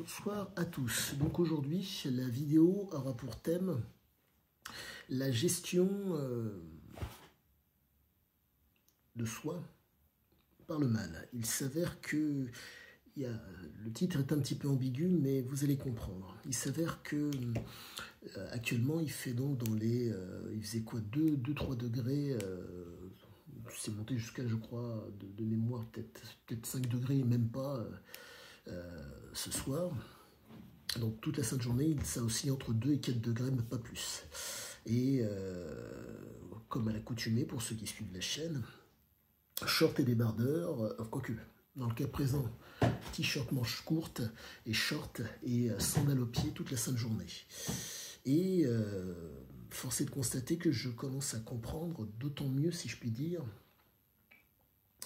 Bonsoir à tous. Donc aujourd'hui, la vidéo aura pour thème la gestion de soi par le mal. Il s'avère que le titre est un petit peu ambigu, mais vous allez comprendre. Il s'avère que actuellement, il fait donc dans les... il faisait quoi, 2-3 degrés, c'est monté jusqu'à, je crois, de mémoire, peut-être 5 degrés, même pas ce soir. Donc toute la sainte journée, ça oscille entre 2 et 4 degrés, mais pas plus. Et comme à l'accoutumée, pour ceux qui suivent la chaîne, short et débardeur, quoique, dans le cas présent, t-shirt manches courtes et short et sandales aux pieds toute la sainte journée. Et force est de constater que je commence à comprendre d'autant mieux, si je puis dire,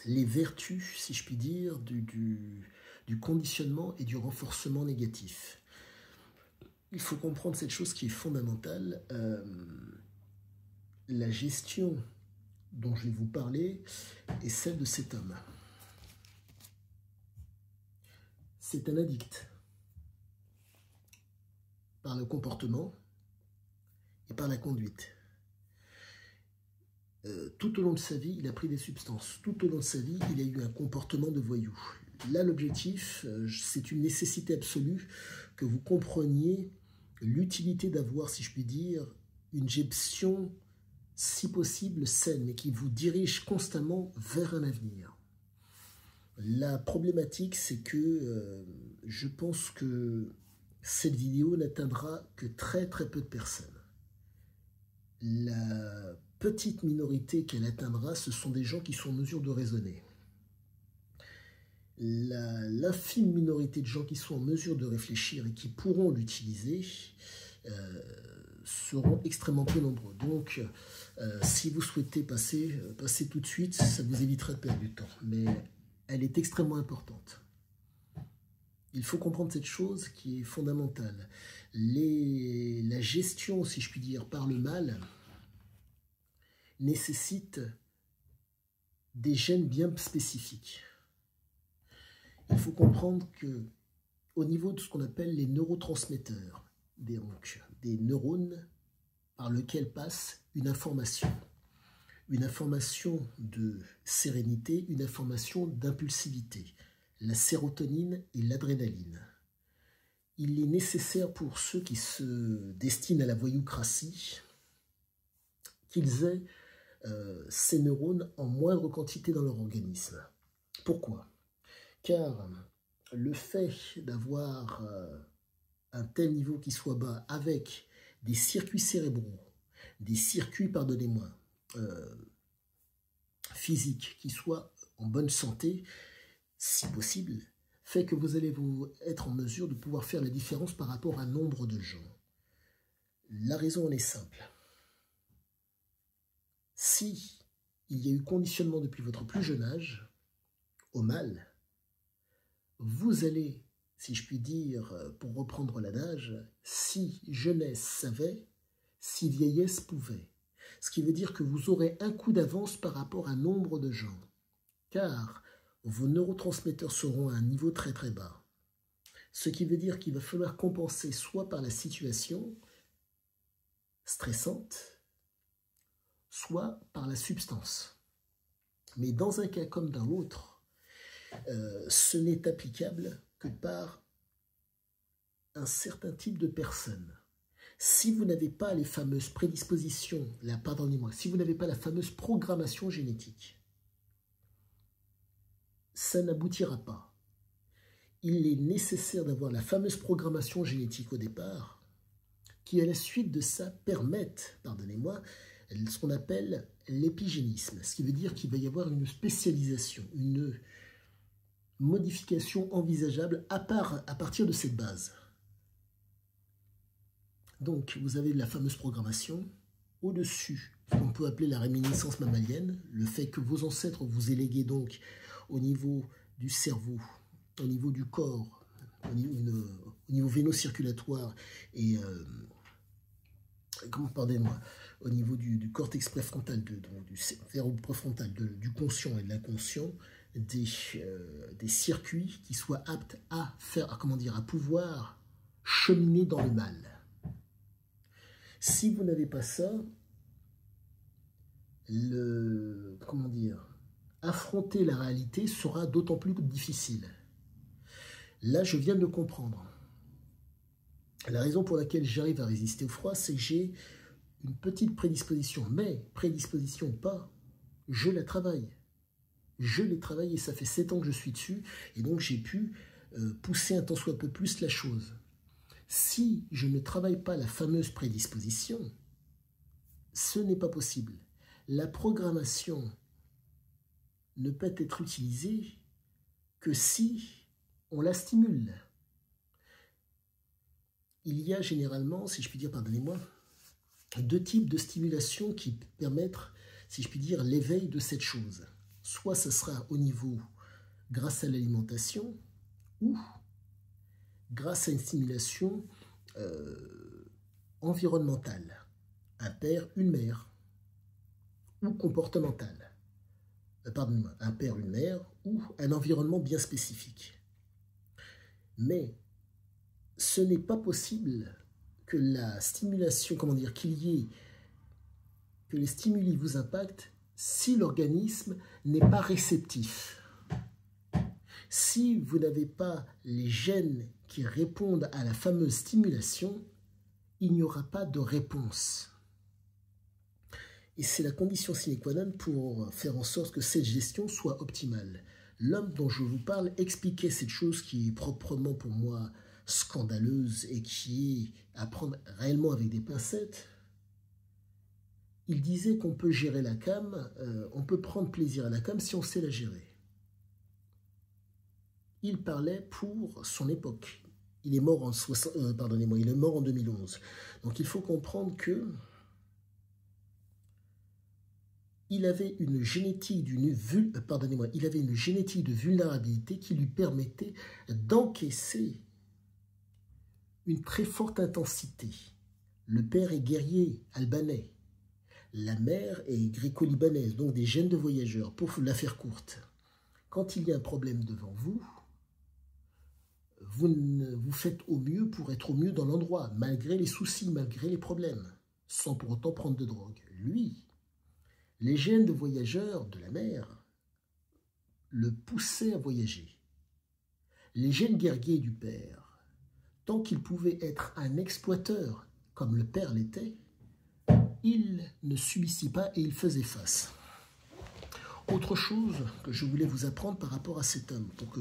les vertus, si je puis dire, du conditionnement et du renforcement négatif. Il faut comprendre cette chose qui est fondamentale. La gestion dont je vais vous parler est celle de cet homme. C'est un addict par le comportement et par la conduite. Tout au long de sa vie, il a pris des substances. Tout au long de sa vie, il a eu un comportement de voyou. Là, l'objectif, c'est une nécessité absolue que vous compreniez l'utilité d'avoir, si je puis dire, une gestion, si possible, saine, mais qui vous dirige constamment vers un avenir. La problématique, c'est que je pense que cette vidéo n'atteindra que très peu de personnes. La petite minorité qu'elle atteindra, ce sont des gens qui sont en mesure de raisonner. L'infime minorité de gens qui sont en mesure de réfléchir et qui pourront l'utiliser seront extrêmement peu nombreux. Donc, si vous souhaitez passer tout de suite, ça vous évitera de perdre du temps. Mais elle est extrêmement importante. Il faut comprendre cette chose qui est fondamentale. La gestion, si je puis dire, par le mal nécessite des gènes bien spécifiques. Il faut comprendre que au niveau de ce qu'on appelle les neurotransmetteurs, des neurones par lesquels passe une information de sérénité, une information d'impulsivité, la sérotonine et l'adrénaline. Il est nécessaire pour ceux qui se destinent à la voyoucratie qu'ils aient ces neurones en moindre quantité dans leur organisme. Pourquoi ? Car le fait d'avoir un tel niveau qui soit bas avec des circuits cérébraux, des circuits, pardonnez-moi, physiques qui soient en bonne santé, si possible, fait que vous allez être en mesure de pouvoir faire la différence par rapport à un nombre de gens. La raison en est simple. Si il y a eu conditionnement depuis votre plus jeune âge au mal, vous allez, si je puis dire, pour reprendre l'adage, si jeunesse savait, si vieillesse pouvait. Ce qui veut dire que vous aurez un coup d'avance par rapport à un nombre de gens, car vos neurotransmetteurs seront à un niveau très bas. Ce qui veut dire qu'il va falloir compenser soit par la situation stressante, soit par la substance. Mais dans un cas comme dans l'autre, ce n'est applicable que par un certain type de personnes. Si vous n'avez pas les fameuses prédispositions, si vous n'avez pas la fameuse programmation génétique, ça n'aboutira pas. Il est nécessaire d'avoir la fameuse programmation génétique au départ, qui à la suite de ça permettent, pardonnez-moi, ce qu'on appelle l'épigénisme, ce qui veut dire qu'il va y avoir une spécialisation, une modification envisageable à partir de cette base. Donc, vous avez la fameuse programmation. Au-dessus, ce qu'on peut appeler la réminiscence mammalienne, le fait que vos ancêtres vous aient légué donc au niveau du cerveau, au niveau du corps, au niveau véno-circulatoire et au niveau du cortex préfrontal, du cerveau préfrontal, du conscient et de l'inconscient, des circuits qui soient aptes à faire, à pouvoir cheminer dans le mal. Si vous n'avez pas ça, affronter la réalité sera d'autant plus difficile. Là, je viens de le comprendre. La raison pour laquelle j'arrive à résister au froid, c'est que j'ai une petite prédisposition. Mais, prédisposition ou pas, je la travaille. Je l'ai travaillé, ça fait 7 ans que je suis dessus, et donc j'ai pu pousser un tant soit peu plus la chose. Si je ne travaille pas la fameuse prédisposition, ce n'est pas possible. La programmation ne peut être utilisée que si on la stimule. Il y a généralement, si je puis dire, pardonnez-moi, 2 types de stimulation qui permettent, si je puis dire, l'éveil de cette chose. Soit ce sera au niveau grâce à l'alimentation ou grâce à une stimulation environnementale, un père, une mère, ou comportementale. Pardonnez-moi, un père, une mère, ou un environnement bien spécifique. Mais ce n'est pas possible que la stimulation, que les stimuli vous impactent si l'organisme n'est pas réceptif. Si vous n'avez pas les gènes qui répondent à la fameuse stimulation, il n'y aura pas de réponse. Et c'est la condition sine qua non pour faire en sorte que cette gestion soit optimale. L'homme dont je vous parle expliquait cette chose qui est proprement pour moi scandaleuse et qui est à prendre réellement avec des pincettes. Il disait qu'on peut gérer la came, on peut prendre plaisir à la came si on sait la gérer. Il parlait pour son époque. Il est mort il est mort en 2011. Donc il faut comprendre que il avait une génétique de vulnérabilité qui lui permettait d'encaisser une très forte intensité. Le père est guerrier albanais. La mère est gréco-libanaise, donc des gènes de voyageurs. Pour la faire courte, quand il y a un problème devant vous, vous faites au mieux pour être au mieux dans l'endroit, malgré les soucis, malgré les problèmes, sans pour autant prendre de drogue. Lui, les gènes de voyageurs de la mère le poussaient à voyager. Les gènes guerriers du père, tant qu'il pouvait être un exploiteur, comme le père l'était, il ne subissait pas et il faisait face. Autre chose que je voulais vous apprendre par rapport à cet homme, pour que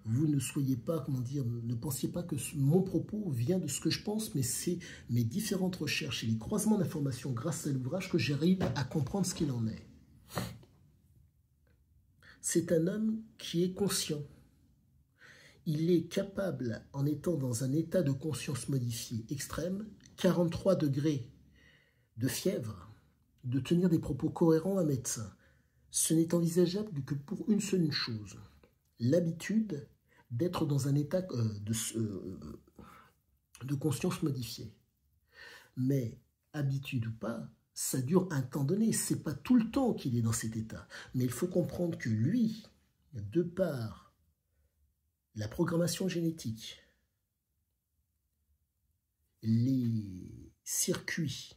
vous ne soyez pas, ne pensiez pas que mon propos vient de ce que je pense, mais c'est mes différentes recherches et les croisements d'informations grâce à l'ouvrage que j'arrive à comprendre ce qu'il en est. C'est un homme qui est conscient. Il est capable, en étant dans un état de conscience modifié extrême, 43 degrés de fièvre, de tenir des propos cohérents à un médecin. Ce n'est envisageable que pour une seule chose, l'habitude d'être dans un état de conscience modifiée. Mais, habitude ou pas, ça dure un temps donné. C'est pas tout le temps qu'il est dans cet état. Mais il faut comprendre que lui, de par la programmation génétique, les circuits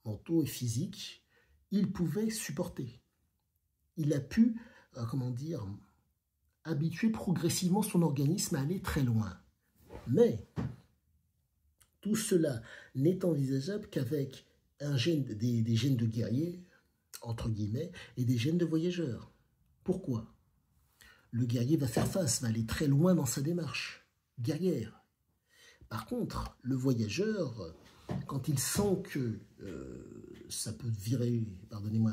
mentaux et physiques, il pouvait supporter. Il a pu, habituer progressivement son organisme à aller très loin. Mais tout cela n'est envisageable qu'avec des gènes de guerrier, entre guillemets, et des gènes de voyageurs. Pourquoi? Le guerrier va faire face, va aller très loin dans sa démarche guerrière. Par contre, le voyageur, quand il sent que ça peut virer,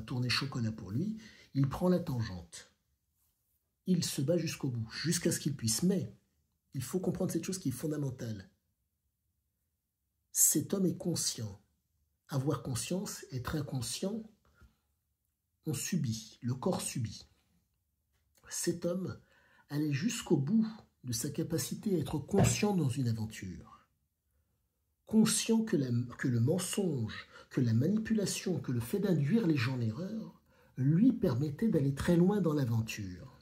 tourner chocolat pour lui, il prend la tangente. Il se bat jusqu'au bout, jusqu'à ce qu'il puisse. Mais il faut comprendre cette chose qui est fondamentale. Cet homme est conscient. Avoir conscience, être inconscient, on subit, le corps subit. Cet homme allait jusqu'au bout de sa capacité à être conscient dans une aventure. Conscient que le mensonge, que la manipulation, que le fait d'induire les gens en erreur lui permettait d'aller très loin dans l'aventure.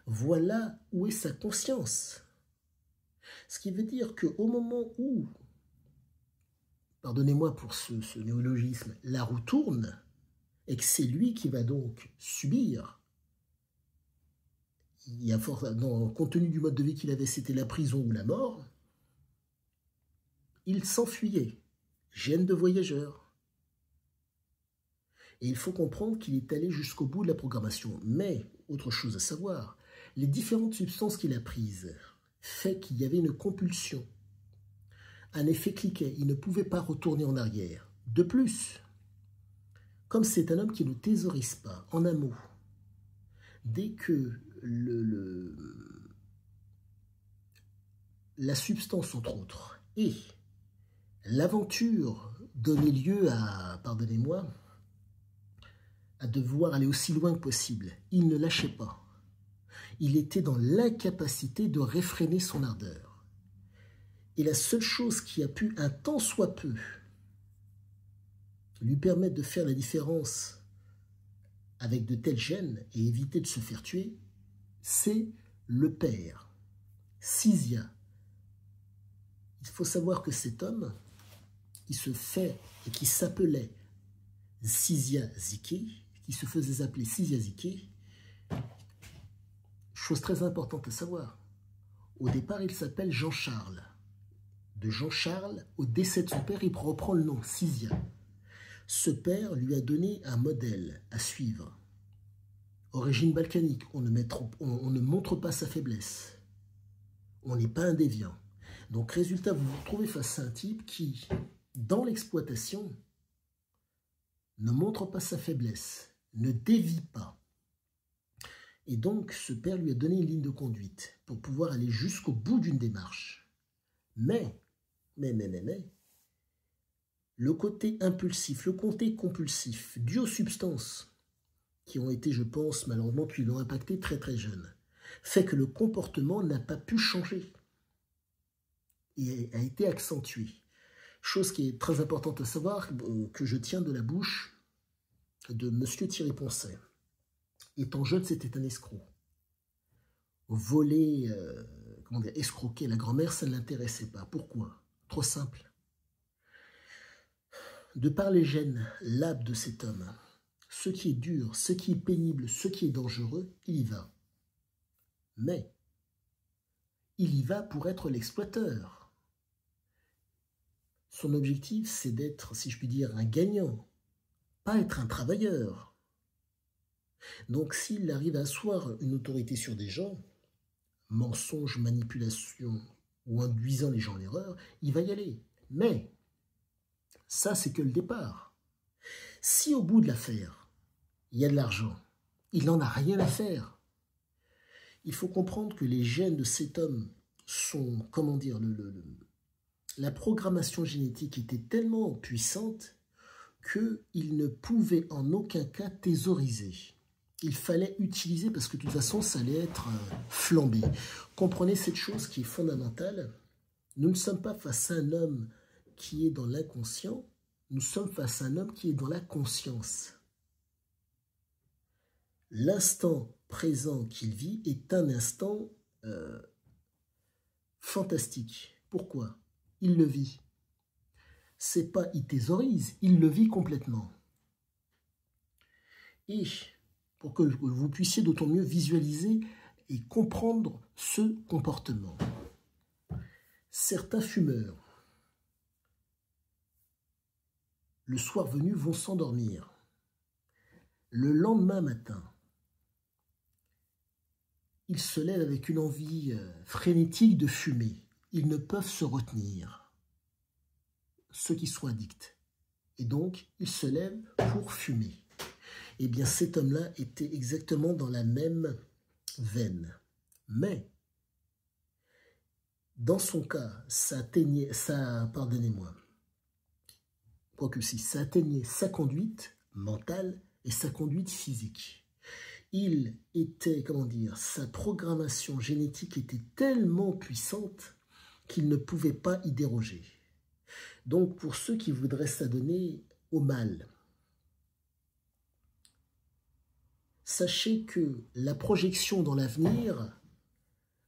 Voilà où est sa conscience. Ce qui veut dire qu'au moment où, pardonnez-moi pour ce néologisme, la roue tourne, et que c'est lui qui va donc subir, compte tenu du mode de vie qu'il avait, c'était la prison ou la mort, il s'enfuyait, gêne de voyageur. Et il faut comprendre qu'il est allé jusqu'au bout de la programmation. Mais, autre chose à savoir, les différentes substances qu'il a prises fait qu'il y avait une compulsion. Un effet cliquet, il ne pouvait pas retourner en arrière. De plus, comme c'est un homme qui ne thésaurise pas, en un mot, dès que la substance, entre autres, et l'aventure donnait lieu à, pardonnez-moi, à devoir aller aussi loin que possible. Il ne lâchait pas. Il était dans l'incapacité de réfréner son ardeur. Et la seule chose qui a pu, un tant soit peu, lui permettre de faire la différence avec de tels gènes et éviter de se faire tuer, c'est le père, Sizia. Il faut savoir que cet homme, qui se fait et qui s'appelait Sizia Ziki, qui se faisait appeler Sizia Ziki, chose très importante à savoir, au départ il s'appelle Jean-Charles. De Jean-Charles, au décès de son père, il reprend le nom Sizia. Ce père lui a donné un modèle à suivre. Origine balkanique, on ne montre pas sa faiblesse. On n'est pas un déviant. Donc résultat, vous vous retrouvez face à un type qui, dans l'exploitation, ne montre pas sa faiblesse, ne dévie pas. Et donc ce père lui a donné une ligne de conduite pour pouvoir aller jusqu'au bout d'une démarche. Mais, le côté impulsif, le côté compulsif, dû aux substances qui ont été, je pense, malheureusement, qui l'ont impacté très très jeune, fait que le comportement n'a pas pu changer et a été accentué. Chose qui est très importante à savoir, que je tiens de la bouche de Monsieur Thierry Poncet. Étant jeune, c'était un escroc. Voler, escroquer la grand-mère, ça ne l'intéressait pas. Pourquoi? Trop simple. De par les gènes, l'âme de cet homme, ce qui est dur, ce qui est pénible, ce qui est dangereux, il y va. Mais il y va pour être l'exploiteur. Son objectif, c'est d'être, si je puis dire, un gagnant, pas être un travailleur. Donc s'il arrive à asseoir une autorité sur des gens, mensonge, manipulation ou induisant les gens à l'erreur, il va y aller. Mais ça, c'est que le départ. Si au bout de l'affaire, il y a de l'argent, il n'en a rien à faire. Il faut comprendre que les gènes de cet homme sont, comment dire, la programmation génétique était tellement puissante qu'il ne pouvait en aucun cas thésauriser. Il fallait utiliser parce que de toute façon, ça allait être flambé. Comprenez cette chose qui est fondamentale. Nous ne sommes pas face à un homme qui est dans l'inconscient, nous sommes face à un homme qui est dans la conscience. L'instant présent qu'il vit est un instant fantastique. Pourquoi? Il le vit. C'est pas il thésaurise, il le vit complètement. Et pour que vous puissiez d'autant mieux visualiser et comprendre ce comportement. Certains fumeurs, le soir venu, vont s'endormir. Le lendemain matin, ils se lèvent avec une envie frénétique de fumer. Ils ne peuvent se retenir, ceux qui sont addicts. Et donc, ils se lèvent pour fumer. Eh bien, cet homme-là était exactement dans la même veine. Mais, dans son cas, ça atteignait sa conduite mentale et sa conduite physique. Il était, sa programmation génétique était tellement puissante qu'il ne pouvait pas y déroger. Donc, pour ceux qui voudraient s'adonner au mal, sachez que la projection dans l'avenir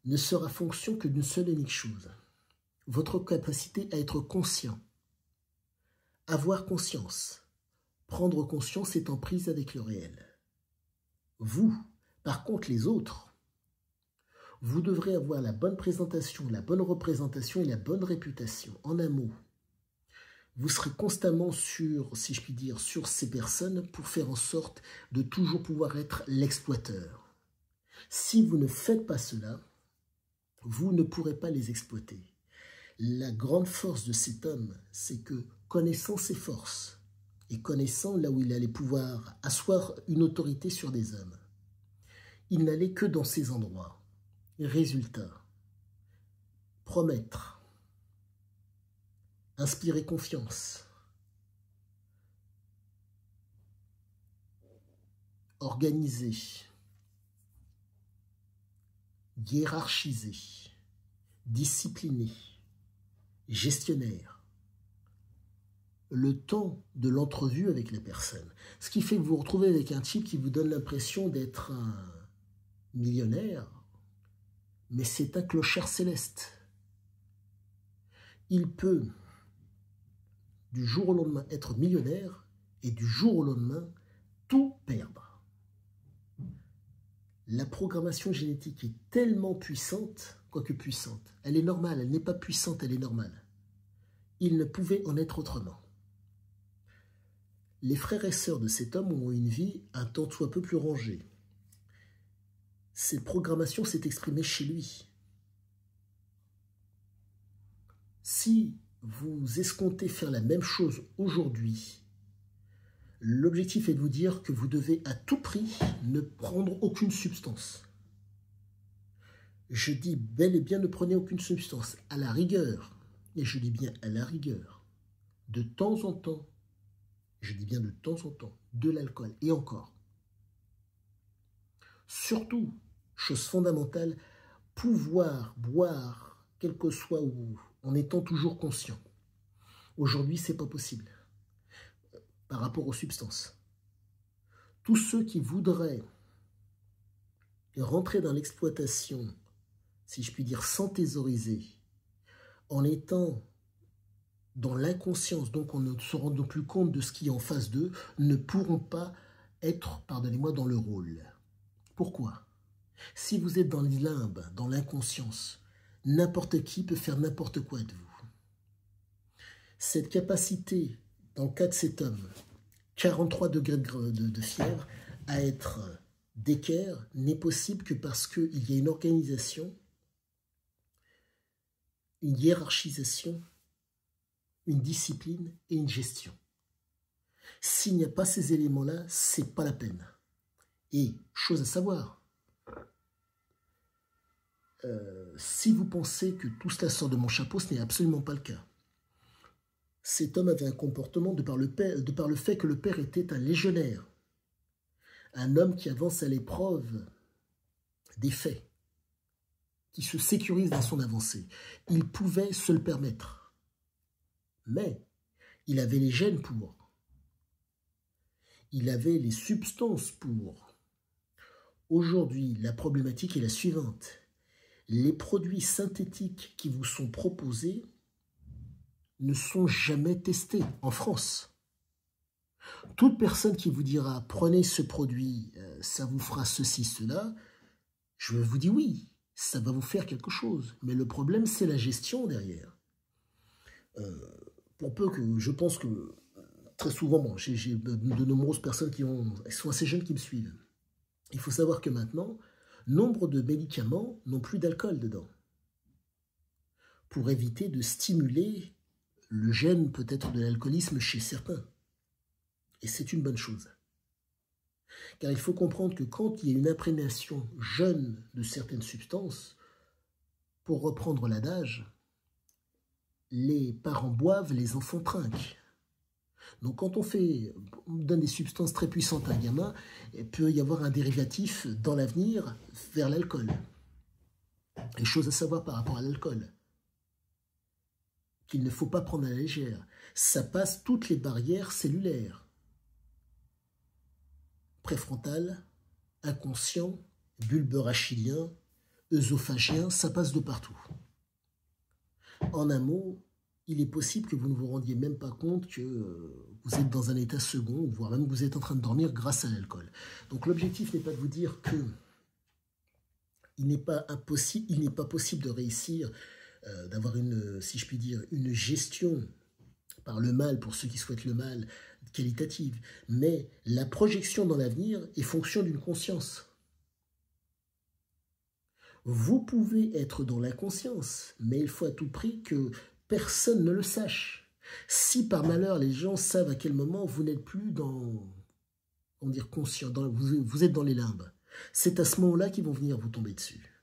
ne sera fonction que d'une seule et unique chose. Votre capacité à être conscient, avoir conscience, prendre conscience est en prise avec le réel. Vous, par contre les autres, vous devrez avoir la bonne présentation, la bonne représentation et la bonne réputation. En un mot, vous serez constamment sur, si je puis dire, sur ces personnes pour faire en sorte de toujours pouvoir être l'exploiteur. Si vous ne faites pas cela, vous ne pourrez pas les exploiter. La grande force de cet homme, c'est que connaissant ses forces et connaissant là où il allait pouvoir asseoir une autorité sur des hommes, il n'allait que dans ces endroits. Résultat, promettre, inspirer confiance, organiser, hiérarchiser, discipliner, gestionnaire. Le temps de l'entrevue avec la personne. Ce qui fait que vous vous retrouvez avec un type qui vous donne l'impression d'être un millionnaire, mais c'est un clochard céleste. Il peut, du jour au lendemain, être millionnaire et du jour au lendemain, tout perdre. La programmation génétique est tellement puissante, quoique puissante, elle est normale, elle n'est pas puissante, elle est normale. Il ne pouvait en être autrement. Les frères et sœurs de cet homme ont une vie un tant soit peu plus rangée. Cette programmation s'est exprimée chez lui. Si vous escomptez faire la même chose aujourd'hui, l'objectif est de vous dire que vous devez à tout prix ne prendre aucune substance. Je dis bel et bien ne prenez aucune substance. À la rigueur, et je dis bien à la rigueur, de temps en temps, je dis bien de temps en temps, de l'alcool, et encore. Surtout, chose fondamentale, pouvoir boire, quel que soit où, en étant toujours conscient. Aujourd'hui, ce n'est pas possible par rapport aux substances. Tous ceux qui voudraient rentrer dans l'exploitation, si je puis dire, sans thésauriser, en étant dans l'inconscience, donc on ne se rendant plus compte de ce qui est en face d'eux, ne pourront pas être, pardonnez-moi, dans le rôle. Pourquoi? Si vous êtes dans le limbe, dans l'inconscience, n'importe qui peut faire n'importe quoi de vous. Cette capacité, dans le cas de cet homme, 43 degrés de fièvre, à être d'équerre, n'est possible que parce qu'il y a une organisation, une hiérarchisation, une discipline et une gestion. S'il n'y a pas ces éléments-là, c'est pas la peine. Et, chose à savoir, si vous pensez que tout cela sort de mon chapeau, ce n'est absolument pas le cas. Cet homme avait un comportement de par le fait que le père était un légionnaire, un homme qui avance à l'épreuve des faits, qui se sécurise dans son avancée. Il pouvait se le permettre, mais il avait les gènes pour, il avait les substances pour. Aujourd'hui, la problématique est la suivante. Les produits synthétiques qui vous sont proposés ne sont jamais testés en France. Toute personne qui vous dira « prenez ce produit, ça vous fera ceci, cela », je vous dis oui, ça va vous faire quelque chose. Mais le problème, c'est la gestion derrière. Pour peu que je pense que très souvent, bon, j'ai de nombreuses personnes qui sont assez jeunes qui me suivent. Il faut savoir que maintenant, nombre de médicaments n'ont plus d'alcool dedans. Pour éviter de stimuler le gène peut-être de l'alcoolisme chez certains. Et c'est une bonne chose. Car il faut comprendre que quand il y a une imprégnation jeune de certaines substances, pour reprendre l'adage, les parents boivent, les enfants trinquent. Donc quand on donne des substances très puissantes à un gamin, il peut y avoir un dérivatif dans l'avenir vers l'alcool. Et chose à savoir par rapport à l'alcool, qu'il ne faut pas prendre à la légère. Ça passe toutes les barrières cellulaires. Préfrontale, inconscient, bulbe rachidien, œsophagien, ça passe de partout. En un mot, il est possible que vous ne vous rendiez même pas compte que vous êtes dans un état second, voire même que vous êtes en train de dormir grâce à l'alcool. Donc l'objectif n'est pas de vous dire que il n'est pas possible de réussir, d'avoir une, si je puis dire, une gestion par le mal, pour ceux qui souhaitent le mal, qualitative. Mais la projection dans l'avenir est fonction d'une conscience. Vous pouvez être dans l'inconscience, mais il faut à tout prix que personne ne le sache. Si par malheur les gens savent à quel moment vous n'êtes plus dans, on va dire, conscient, vous êtes dans les limbes, c'est à ce moment-là qu'ils vont venir vous tomber dessus.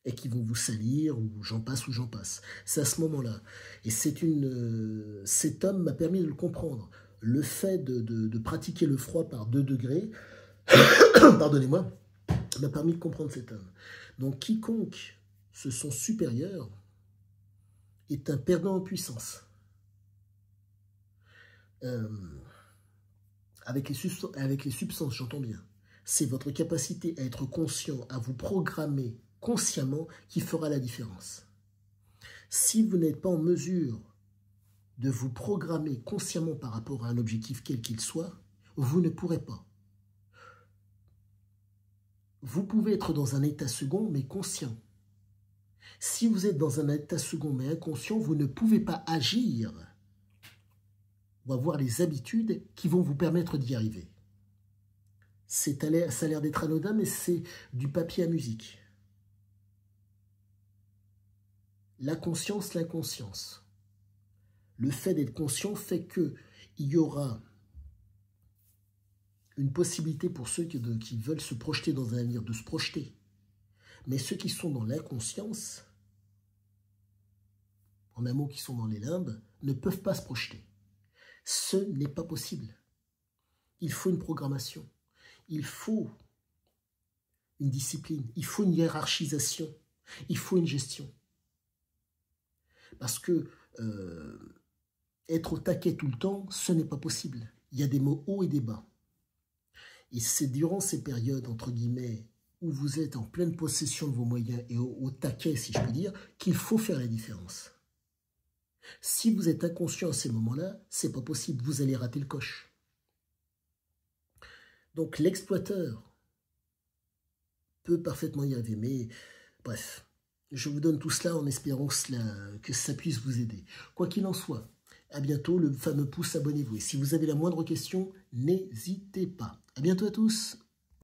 Et qui vont vous salir, ou j'en passe, ou j'en passe. C'est à ce moment-là. Et cet homme m'a permis de le comprendre. Le fait de pratiquer le froid par 2 degrés, pardonnez-moi, m'a permis de comprendre cet homme. Donc quiconque se sent supérieur est un perdant en puissance. Avec les substances, j'entends bien. C'est votre capacité à être conscient, à vous programmer consciemment qui fera la différence. Si vous n'êtes pas en mesure de vous programmer consciemment par rapport à un objectif quel qu'il soit, vous ne pourrez pas. Vous pouvez être dans un état second mais conscient. Si vous êtes dans un état second mais inconscient, vous ne pouvez pas agir ou avoir les habitudes qui vont vous permettre d'y arriver. Ça a l'air d'être anodin, mais c'est du papier à musique. La conscience, l'inconscience. Le fait d'être conscient fait qu'il y aura une possibilité pour ceux qui veulent se projeter dans un avenir, de se projeter. Mais ceux qui sont dans l'inconscience, en un mot qui sont dans les limbes, ne peuvent pas se projeter. Ce n'est pas possible. Il faut une programmation. Il faut une discipline. Il faut une hiérarchisation. Il faut une gestion. Parce que être au taquet tout le temps, ce n'est pas possible. Il y a des mots hauts et des bas. Et c'est durant ces périodes, entre guillemets, où vous êtes en pleine possession de vos moyens et au taquet, si je peux dire, qu'il faut faire la différence. Si vous êtes inconscient à ces moments-là, c'est pas possible, vous allez rater le coche. Donc l'exploiteur peut parfaitement y arriver, mais bref, je vous donne tout cela en espérant que ça puisse vous aider. Quoi qu'il en soit, à bientôt, le fameux pouce, abonnez-vous. Et si vous avez la moindre question, n'hésitez pas. À bientôt à tous.